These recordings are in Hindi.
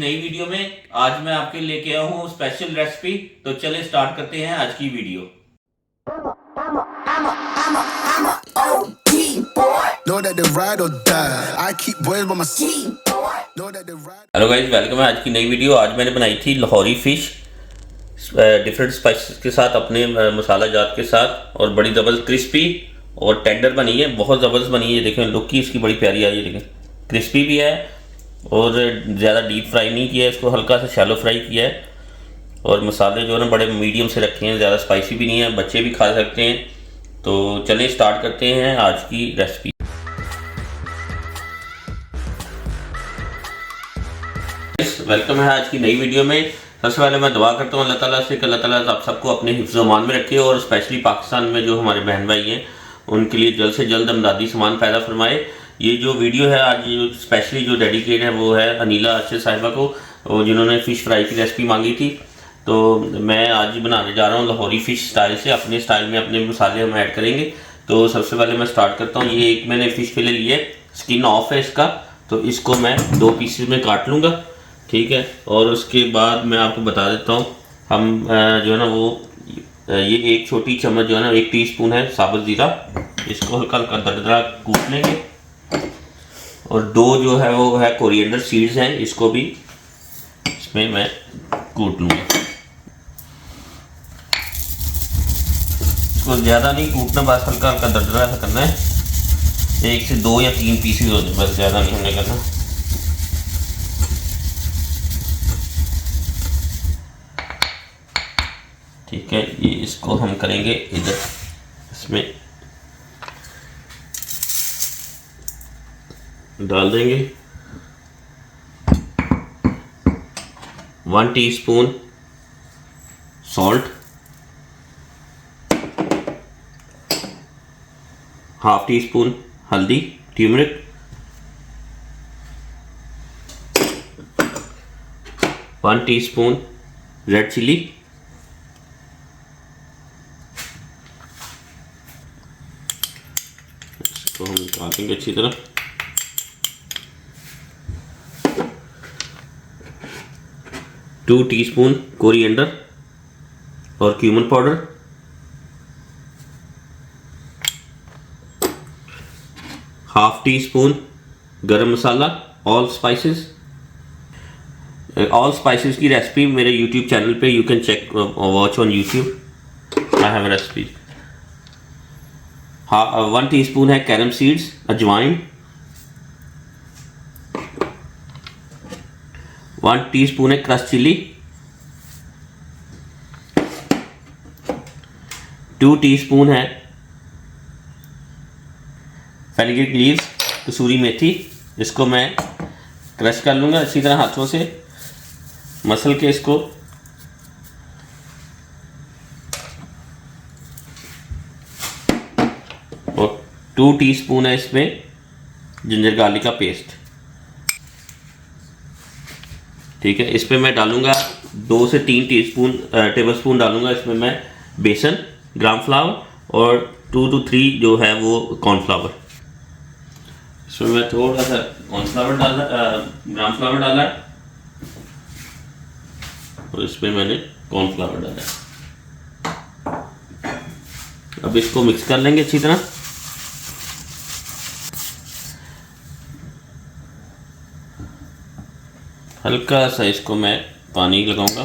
नई वीडियो में। आज मैं आपके लेके आया हूँ स्पेशल रेसिपी। तो चले स्टार्ट करते हैं आज की वीडियो। हेलो गाइस, वेलकम है आज की नई वीडियो। आज मैंने बनाई थी लाहौरी फिश डिफरेंट स्पाइसेस के साथ, अपने मसाला जात के साथ, और बड़ी ज़बरदस्त क्रिस्पी और टेंडर बनी है, बहुत ज़बरदस्त बनी है। देखें लुक की इसकी बड़ी प्यारी आई है, देखें क्रिस्पी भी है और ज़्यादा डीप फ्राई नहीं किया है, इसको हल्का सा शैलो फ्राई किया है। और मसाले जो है ना बड़े मीडियम से रखे हैं, ज़्यादा स्पाइसी भी नहीं है, बच्चे भी खा सकते हैं। तो चलिए स्टार्ट करते हैं आज की रेसिपी। वेलकम है आज की नई वीडियो में। सबसे पहले मैं दुआ करता हूँ अल्लाह ताला से कि अल्लाह ताला आप सबको अपने हिफ्ज़-ओ-मान में रखे और स्पेशली पाकिस्तान में जो हमारे बहन भाई हैं उनके लिए जल्द से जल्द अमदादी सामान पैदा फरमाए। ये जो वीडियो है आज जो स्पेशली जो डेडिकेट है वो है अनीला अर्शद साहिबा को, जिन्होंने फ़िश फ्राई की रेसिपी मांगी थी। तो मैं आज ही बनाने जा रहा हूँ लाहौरी फ़िश स्टाइल से, अपने स्टाइल में अपने मसाले हम ऐड करेंगे। तो सबसे पहले मैं स्टार्ट करता हूँ। ये एक मैंने फ़िश फिले लिए, स्किन ऑफ है इसका, तो इसको मैं 2 पीसेस में काट लूँगा, ठीक है। और उसके बाद मैं आपको बता देता हूँ, हम जो है ना वो ये 1 छोटी चम्मच जो है ना 1 टीस्पून है साबुत ज़ीरा, इसको हल्का हल्का दरदरा कूट लेंगे। और 2 जो है वो है कोरिएंडर सीड्स हैं, इसको भी इसमें मैं कूट लूँगा। इसको ज़्यादा नहीं कूटना, बस हल्का हल्का दरदरा सा करना है। 1 से 2 या 3 पीसेस हो जाए, बस ज़्यादा नहीं हमने करना। ठीक है, ये इसको हम करेंगे इधर, इसमें डाल देंगे 1 टीस्पून सॉल्ट, 1/2 टीस्पून हल्दी ट्यूमरिक, 1 टीस्पून रेड चिली, इसको हम डालेंगे अच्छी तरह। टू टीस्पून कोरिएंडर और cumin powder, 1/2 teaspoon garam masala, all spices. All spices की रेसिपी मेरे यूट्यूब चैनल पे you can check watch on YouTube, I have a recipe. 1 teaspoon है कैरम सीड्स, अजवाइन, 1 टीस्पून है क्रश चिली, 2 टीस्पून है फेनुग्रीक लीव्स, कसूरी मेथी। इसको मैं क्रश कर लूँगा अच्छी तरह हाथों से, मसल के इसको। और 2 टीस्पून है इसमें जिंजर गार्लिक का पेस्ट, ठीक है। इस पर मैं डालूंगा 2 से 3 टेबलस्पून डालूंगा इसमें मैं बेसन, ग्राम फ्लावर, और 2 to 3 जो है वो कॉर्नफ्लावर। इसमें मैं थोड़ा सा कॉर्नफ्लावर डाला, ग्राम फ्लावर डाला, और इसमें मैंने कॉर्नफ्लावर डाला। अब इसको मिक्स कर लेंगे अच्छी तरह। हल्का सा इसको मैं पानी लगाऊंगा।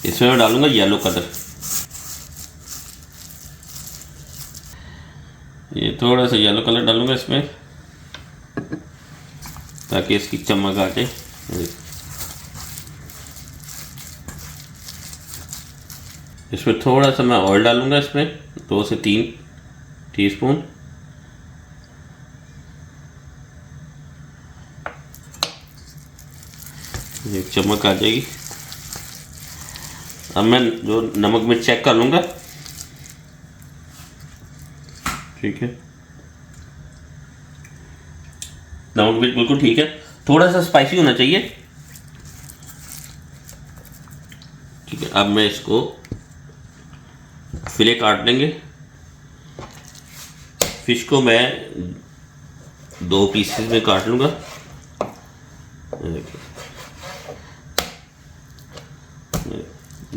इसमें मैं डालूंगा येलो कलर, ये थोड़ा सा येलो कलर डालूंगा इसमें ताकि इसकी चमक आ जाए। इसमें थोड़ा सा मैं ऑयल डालूंगा, इसमें 2 से 3 टीस्पून। ये चमक आ जाएगी। अब मैं जो नमक मिर्च चेक कर लूँगा, ठीक है, नमक मिर्च बिल्कुल ठीक है। थोड़ा सा स्पाइसी होना चाहिए, ठीक है। अब मैं इसको फिले काट लेंगे। फिश को मैं 2 पीसेस में काट लूँगा। देखिए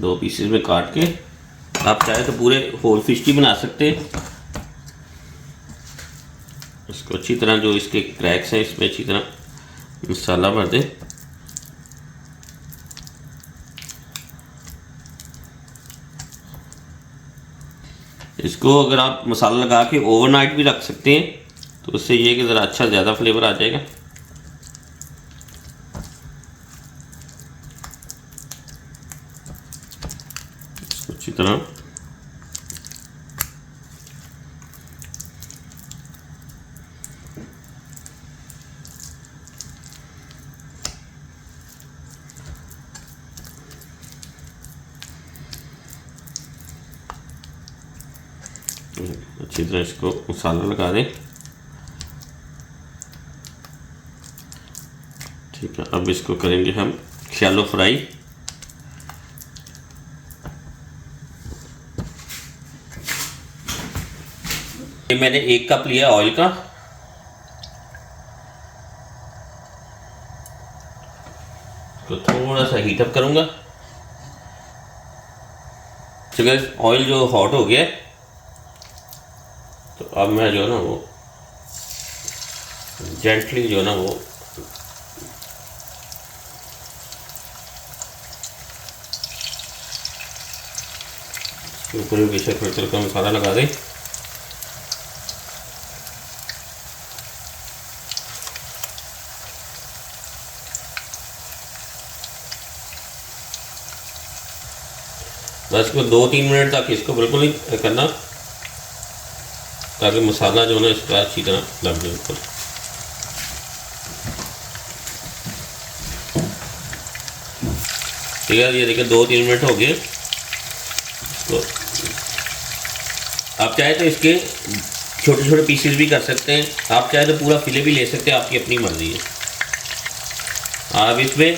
2 पीसेस में काट के आप चाहे तो पूरे होल फिश भी बना सकते हैं। इसको अच्छी तरह जो इसके क्रैक्स हैं इसमें अच्छी तरह मसाला भर दें। इसको अगर आप मसाला लगा के ओवरनाइट भी रख सकते हैं तो उससे ये कि ज़रा अच्छा ज़्यादा फ्लेवर आ जाएगा। अच्छी तरह अच्छी तरह इसको मसाला लगा दें। ठीक है, अब इसको करेंगे हम शैलो फ्राई। ये मैंने 1 कप लिया ऑयल का। तो थोड़ा सा हीटअप करूंगा। चलिए ऑयल जो हॉट हो गया तो अब मैं जो है ना वो जेंटली जो है ना वो इसके ऊपर भी बेशक फिर का मसाला लगा दें। बस इसको 2-3 मिनट तक इसको बिल्कुल नहीं करना ताकि मसाला जो है ना इसका अच्छी तरह लग जाए ऊपर। ठीक है, ये देखिए 2-3 मिनट हो गए। तो आप चाहे तो इसके छोटे छोटे पीसेस भी कर सकते हैं, आप चाहे तो पूरा फिले भी ले सकते हैं, आपकी अपनी मर्जी है। आप इसमें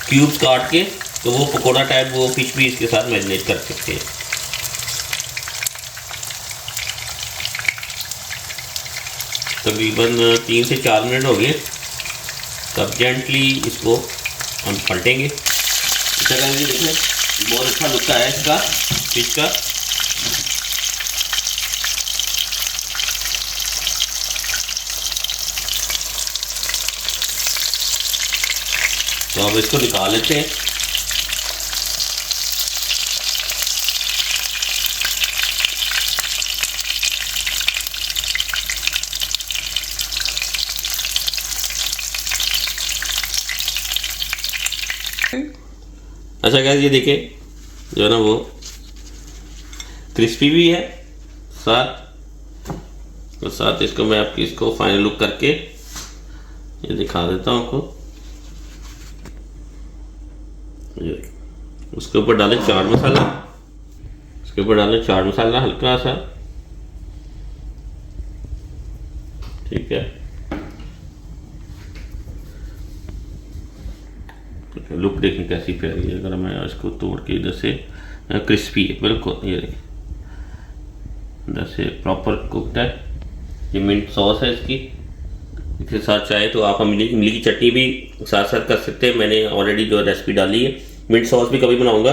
क्यूब्स काट के तो वो पकोड़ा टाइप वो फिश भी इसके साथ मैरिनेट कर सकते हैं। तकरीबन 3 से 4 मिनट हो गए। तब जेंटली इसको हम पलटेंगे। इस तरह से देखिए बहुत अच्छा लुक आया इसका फिश का। तो अब इसको निकाल लेते हैं। अच्छा गाइस, ये देखिए जो है ना वो क्रिस्पी भी है साथ इसको मैं आपकी इसको फाइनल लुक करके ये दिखा देता हूँ आपको। ये उसके ऊपर डालें चाट मसाला, उसके ऊपर डालें चाट मसाला हल्का सा। ठीक है, लुक देखें कैसी प्यारी है। अगर मैं इसको तोड़ के इधर से क्रिस्पी है बिल्कुल, ये देखिए इधर से प्रॉपर कुकड है। ये मिंट सॉस है इसकी, इसके साथ चाहे तो आप इमली की चटनी भी साथ साथ कर सकते हैं। मैंने ऑलरेडी जो रेसिपी डाली है, मिंट सॉस भी कभी बनाऊंगा।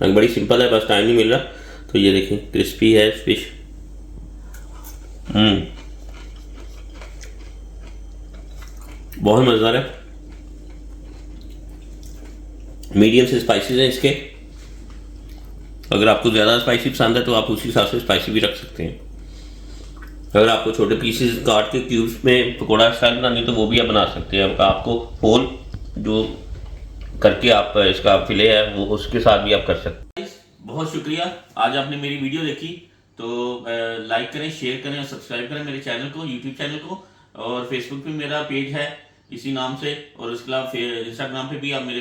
बड़ी सिंपल है, बस टाइम नहीं मिल रहा। तो ये देखिए क्रिस्पी है फिश। बहुत मज़ेदार है। मीडियम से स्पाइसेस हैं इसके। अगर आपको ज़्यादा स्पाइसी पसंद है तो आप उसी हिसाब से स्पाइसी भी रख सकते हैं। अगर आपको छोटे पीसेस काट के क्यूब्स में पकोड़ा स्टाइल बनानी तो वो भी आप बना सकते हैं। आपको होल जो करके आप इसका फिले है वो उसके साथ भी आप कर सकते हैं। बहुत शुक्रिया, आज आपने मेरी वीडियो देखी। तो लाइक करें, शेयर करें और सब्सक्राइब करें मेरे चैनल को, यूट्यूब चैनल को। और फेसबुक पे मेरा पेज है इसी नाम से, और उसके अलावा इंस्टाग्राम पे भी आप मेरे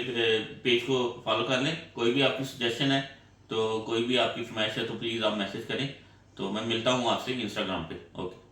पेज को फॉलो कर लें। कोई भी आपकी सजेशन है तो कोई भी आपकी फरमाइश है तो प्लीज़ आप मैसेज करें। तो मैं मिलता हूँ आपसे इंस्टाग्राम पे। ओके।